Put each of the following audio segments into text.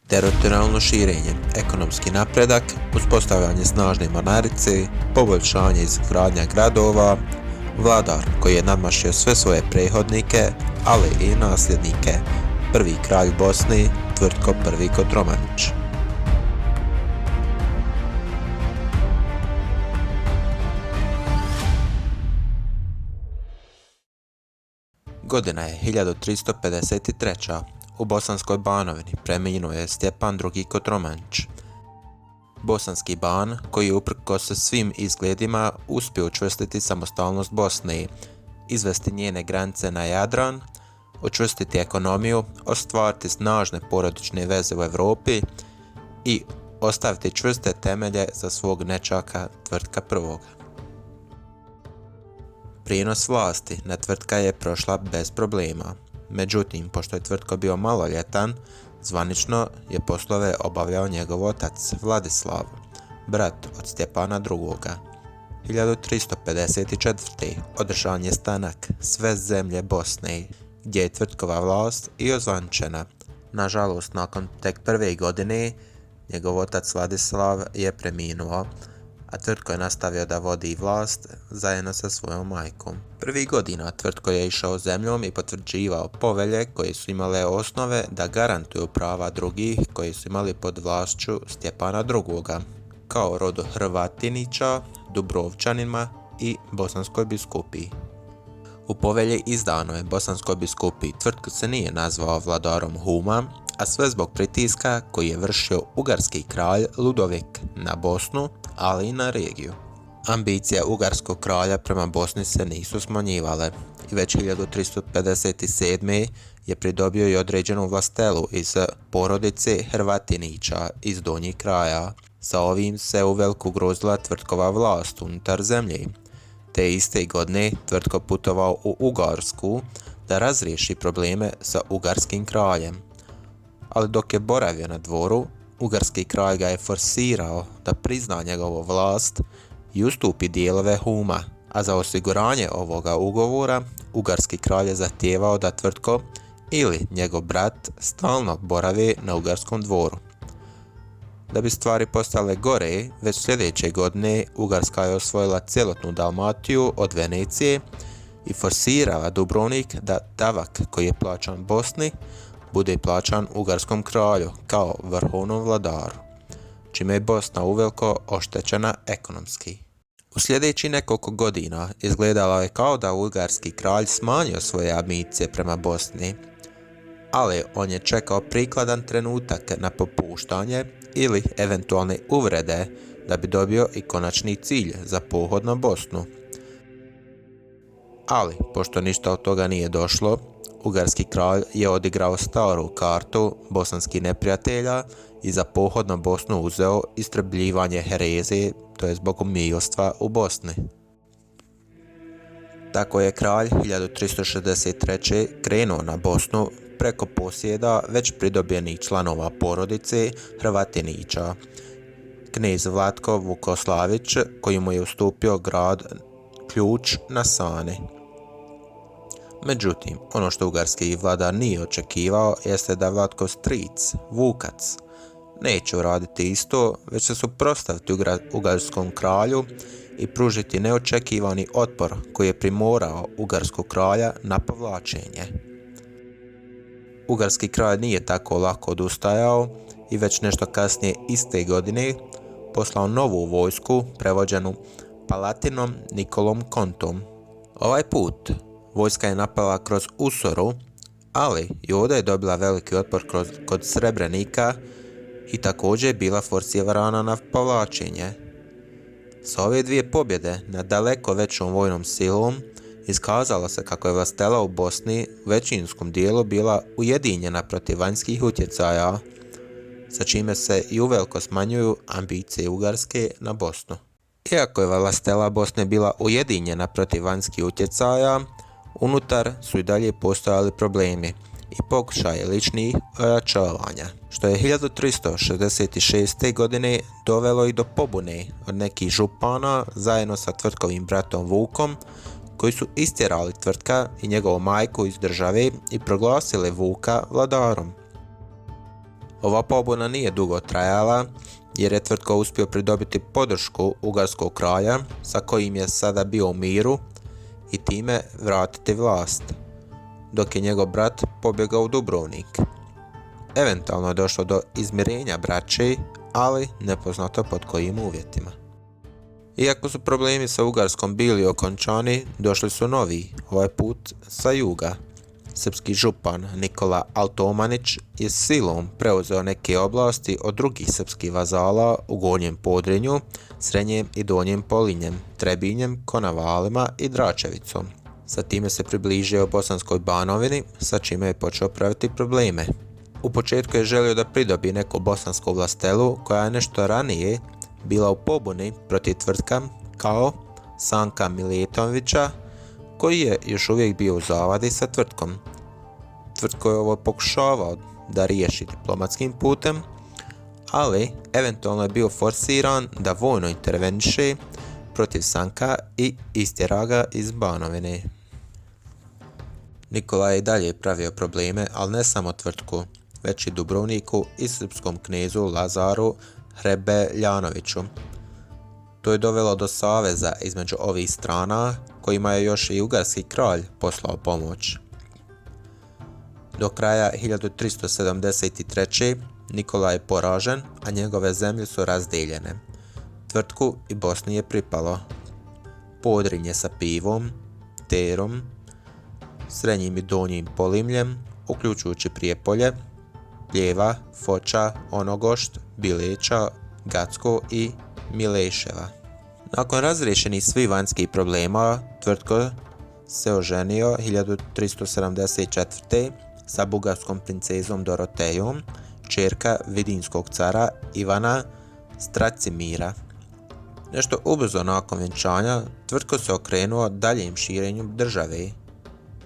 Teritorijalno širenje, ekonomski napredak, uspostavljanje snažne monarhice, poboljšanje izgradnja gradova, vladar koji je nadmašio sve svoje prethodnike, ali i nasljednike, prvi kralj Bosne, Tvrtko I Kotromanić. Godina je 1353. U Bosanskoj Banovini preminuo je Stjepan II Kotromanić. Bosanski ban, koji je uprkos svim izgledima uspio učvrstiti samostalnost Bosne, izvesti njene granice na Jadran, učvrstiti ekonomiju, ostvariti snažne porodične veze u Europi i ostaviti čvrste temelje za svog nečaka Tvrtka I. Prijenos vlasti na Tvrtka je prošla bez problema. Međutim, pošto je Tvrtko bio maloljetan, zvanično je poslove obavljao njegov otac Vladislav, brat od Stjepana II. 1354. održan je stanak sve zemlje Bosne, gdje je Tvrtkova vlast i ozvančena. Nažalost, nakon tek prve godine, njegov otac Vladislav je preminuo, a Tvrtko je nastavio da vodi vlast zajedno sa svojom majkom. Prvih godina Tvrtko je išao zemljom i potvrđivao povelje koje su imale osnove da garantuju prava drugih koji su imali pod vlašću Stjepana II. Kao rodu Hrvatinića, Dubrovčanima i Bosanskoj biskupiji. U povelji izdano je Bosanskoj biskupiji Tvrtko se nije nazvao vladarom Huma, a sve zbog pritiska koji je vršio ugarski kralj Ludovik na Bosnu, ali i na regiju. Ambicije ugarskog kralja prema Bosni se nisu smanjivale i već 1357. je pridobio i određenu vlastelu iz porodice Hrvatinića iz donjih kraja. Sa ovim se uveliko ugrozila Tvrtkova vlast unutar zemlje. Te iste godine Tvrtko putovao u Ugarsku da razriješi probleme sa ugarskim kraljem. Ali dok je boravio na dvoru, ugarski kralj ga je forsirao da prizna njegovu vlast i ustupi dijelove Huma, a za osiguranje ovoga ugovora ugarski kralj je zahtijevao da Tvrtko ili njegov brat stalno borave na ugarskom dvoru. Da bi stvari postale gore, već sljedeće godine Ugarska je osvojila cjelokupnu Dalmatiju od Venecije i forsirala Dubrovnik da davak koji je plaćan Bosni bude plaćan ugarskom kralju kao vrhovnom vladaru, čime je Bosna uveliko oštećena ekonomski. U sljedećih nekoliko godina izgledalo je kao da ugarski kralj smanjio svoje ambicije prema Bosni, ali on je čekao prikladan trenutak na popuštanje ili eventualne uvrede da bi dobio i konačni cilj za pohod na Bosnu. Ali, pošto ništa od toga nije došlo, ugarski kralj je odigrao staru kartu bosanskih neprijatelja i za pohod na Bosnu uzeo istrebljivanje herezije, to je bogumilstva u Bosni. Tako je kralj 1363. krenuo na Bosnu preko posjeda već pridobijenih članova porodice Hrvatinića. Knez Vlatko Vukoslavić, koji mu je ustupio grad Ključ na Sani. Međutim, ono što ugarski vladar nije očekivao jeste da Vlatkov stric, Vukac, neće uraditi isto, već se suprotstaviti ugarskom kralju i pružiti neočekivani otpor koji je primorao ugarskog kralja na povlačenje. Ugarski kralj nije tako lako odustajao i već nešto kasnije iste godine poslao novu vojsku prevođenu Palatinom Nikolom Kontom. Ovaj put vojska je napala kroz Usoru, ali i ovdje je dobila veliki otpor kod Srebrenika i također je bila forsirana na povlačenje. Sa ove dvije pobjede nad daleko većom vojnom silom iskazalo se kako je vlastela u Bosni u većinskom dijelu bila ujedinjena protiv vanjskih utjecaja, sa čime se i uveliko smanjuju ambicije Ugarske na Bosnu. Iako je vlastela Bosne bila ujedinjena protiv vanjskih utjecaja, unutar su i dalje postojali problemi i pokušaje ličnih ojačavanja, što je 1366. godine dovelo i do pobune od nekih župana zajedno sa Tvrtkovim bratom Vukom, koji su istjerali Tvrtka i njegovu majku iz države i proglasili Vuka vladarom. Ova pobuna nije dugo trajala jer je Tvrtko uspio pridobiti podršku ugarskog kralja sa kojim je sada bio u miru i time vratiti vlast, dok je njegov brat pobjegao u Dubrovnik. Eventualno je došlo do izmirenja braće, ali nepoznato pod kojim uvjetima. Iako su problemi sa Ugarskom bili okončani, došli su novi, ovaj put sa juga. Srpski župan Nikola Altomanić je silom preuzeo neke oblasti od drugih srpskih vazala u Gornjem Podrinju, Srednjem i Donjem Polinjem, Trebinjem, Konavalima i Dračevicom. Sa time se približio Bosanskoj Banovini, sa čime je počeo praviti probleme. U početku je želio da pridobi neku bosansku vlastelu koja je nešto ranije bila u pobuni protiv Tvrtka kao Sanka Miletovića, koji je još uvijek bio u zavadi sa Tvrtkom. Tvrtko je ovo pokušavao da riješi diplomatskim putem, ali eventualno je bio forsiran da vojno interveniše protiv Sanka i istjera ga iz Banovine. Nikola je i dalje pravio probleme, ali ne samo Tvrtku, već i Dubrovniku i srpskom knezu Lazaru Hrebeljanoviću. To je dovelo do saveza između ovih strana, kojima je još i ugarski kralj poslao pomoć. Do kraja 1373. Nikola je poražen, a njegove zemlje su razdijeljene. Tvrtku i Bosni je pripalo Podrinje sa Pivom, Terom, Srednjim i Donjim Polimljem, uključujući Prijepolje, Pljeva, Foča, Onogošt, Bileča, Gacko i Mileševa. Nakon razriješenih svih vanjskih problema, Tvrtko se oženio 1374. sa bugarskom princezom Dorotejom, kćerka vidinskog cara Ivana Stracimira. Nešto ubrzo nakon vjenčanja, Tvrtko se okrenuo daljem širenju države.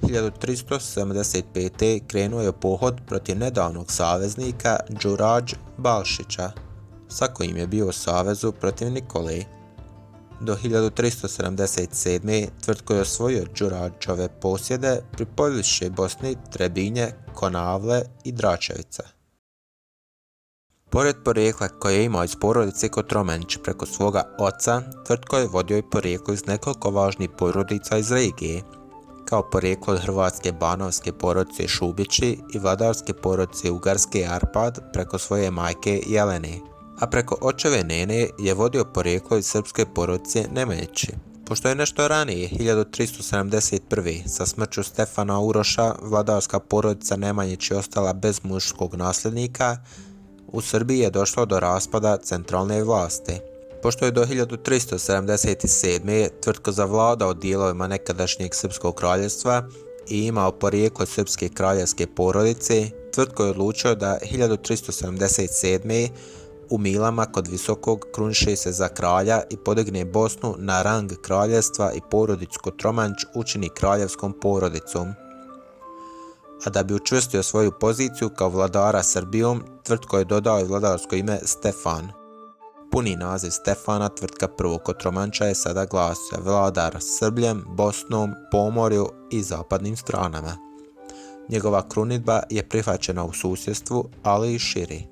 1375. krenuo je pohod protiv nedavnog saveznika Đurađ Balšića, sa kojim je bio u savezu protiv Nikole. Do 1377. Tvrtko je osvojio Đurađove posjede pri području Bosni, Trebinje, Konavle i Dračevica. Pored porijekla koje je imao iz porodice Kotromanić preko svoga oca, Tvrtko je vodio i porijeklo iz nekoliko važnih porodica iz regije, kao porijeklo od hrvatske banovske porodice Šubići i vladarske porodice Ugarske Arpad preko svoje majke Jelene, a preko očeve Nene je vodio porijeklo iz srpske porodice Nemanjići. Pošto je nešto ranije, 1371. sa smrću Stefana Uroša, vladarska porodica Nemanjići ostala bez muškog nasljednika, u Srbiji je došlo do raspada centralne vlasti. Pošto je do 1377. Tvrtko zavladao dijelovima nekadašnjeg srpskog kraljevstva i imao porijeklo srpske kraljevske porodice, Tvrtko je odlučio da 1377. u Milama kod Visokog kruniše se za kralja i podigne Bosnu na rang kraljevstva i porodicu Kotromanić učini kraljevskom porodicom. A da bi učvrstio svoju poziciju kao vladara Srbijom, Tvrtko je dodao i vladarsko ime Stefan. Puni naziv Stefana Tvrtka I. Kotromanića je sada glasio vladar Srbljem, Bosnom, Pomorju i zapadnim stranama. Njegova krunidba je prihvaćena u susjedstvu, ali i širi.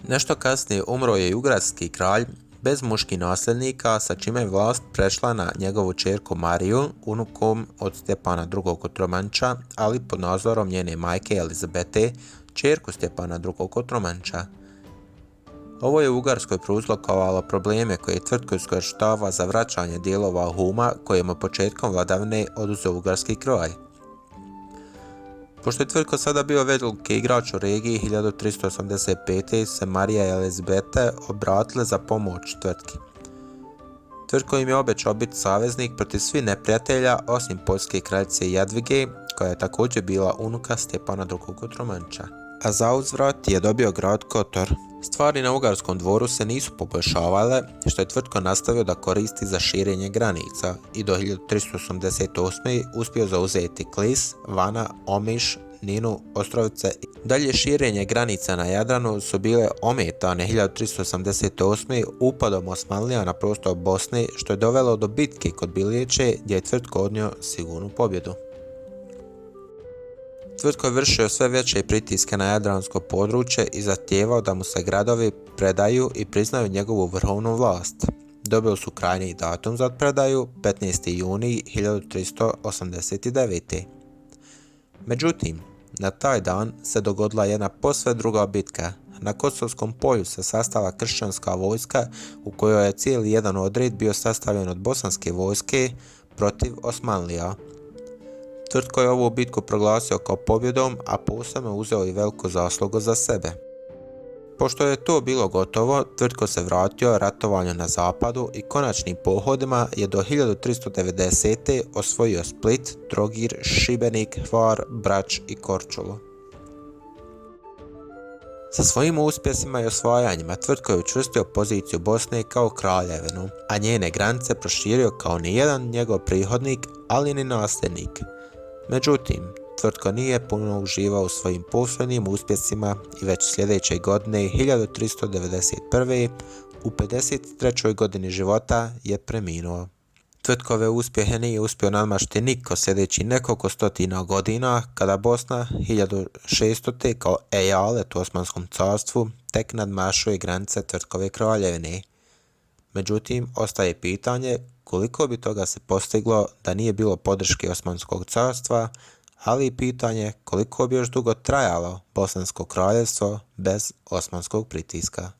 Nešto kasnije umro je i ugarski kralj bez muških nasljednika, sa čime je vlast prešla na njegovu kćerku Mariju, unukom od Stjepana II. Kotromanića, ali pod nadzorom njene majke Elizabete, kćerku Stjepana II. Kotromanića. Ovo je u Ugarskoj prouzrokovalo probleme koje je Tvrtko iskorištavao za vraćanje dijelova Huma koje mu početkom vladavine oduzeo ugarski kralj. Pošto je Tvrtko sada bio veliki igrač u regiji, 1385. se Marija i Elizabete obratile za pomoć Tvrtki. Tvrtko im je obećao biti saveznik protiv svih neprijatelja osim poljske kraljice Jadvige, koja je također bila unuka Stjepana II. Kotromanića. A za uzvrat je dobio grad Kotor. Stvari na ugarskom dvoru se nisu poboljšavale, što je Tvrtko nastavio da koristi za širenje granica i do 1388. uspio zauzeti Klis, Vana, Omiš, Ninu, Ostrovice. Dalje širenje granica na Jadranu su bile ometane 1388. upadom Osmanlija na prostor Bosne, što je dovelo do bitke kod Bilječe gdje je Tvrtko odnio sigurnu pobjedu. Tvrtko je vršio sve veće pritiske na jadransko područje i zahtijevao da mu se gradovi predaju i priznaju njegovu vrhovnu vlast. Dobili su krajnji datum za predaju 15. juni 1389. Međutim, na taj dan se dogodila jedna posve druga bitka. Na Kosovskom polju se sastala kršćanska vojska u kojoj je cijeli jedan odred bio sastavljen od bosanske vojske protiv Osmanlija. Tvrtko je ovu bitku proglasio kao pobjedom, a posebno uzeo i veliku zaslugu za sebe. Pošto je to bilo gotovo, Tvrtko se vratio ratovanju na zapadu i konačnim pohodima je do 1390. osvojio Split, Trogir, Šibenik, Hvar, Brač i Korčulu. Sa svojim uspjesima i osvajanjima Tvrtko je učvrstio poziciju Bosne kao kraljevinu, a njene granice proširio kao nijedan njegov prihodnik, ali ni nasljednik. Međutim, Tvrtko nije puno uživao u svojim poslovnim uspjesima i već sljedeće godine 1391. u 53. godini života je preminuo. Tvrtkove uspjehe nije uspio nadmašiti niko sljedeći nekoliko stotina godina kada Bosna 1600. kao ejalet u Osmanskom carstvu tek nadmašuje granice Tvrtkove kraljevine. Međutim, ostaje pitanje koliko bi toga se postiglo da nije bilo podrške Osmanskog carstva, ali i pitanje koliko bi još dugo trajalo Bosansko kraljevstvo bez osmanskog pritiska.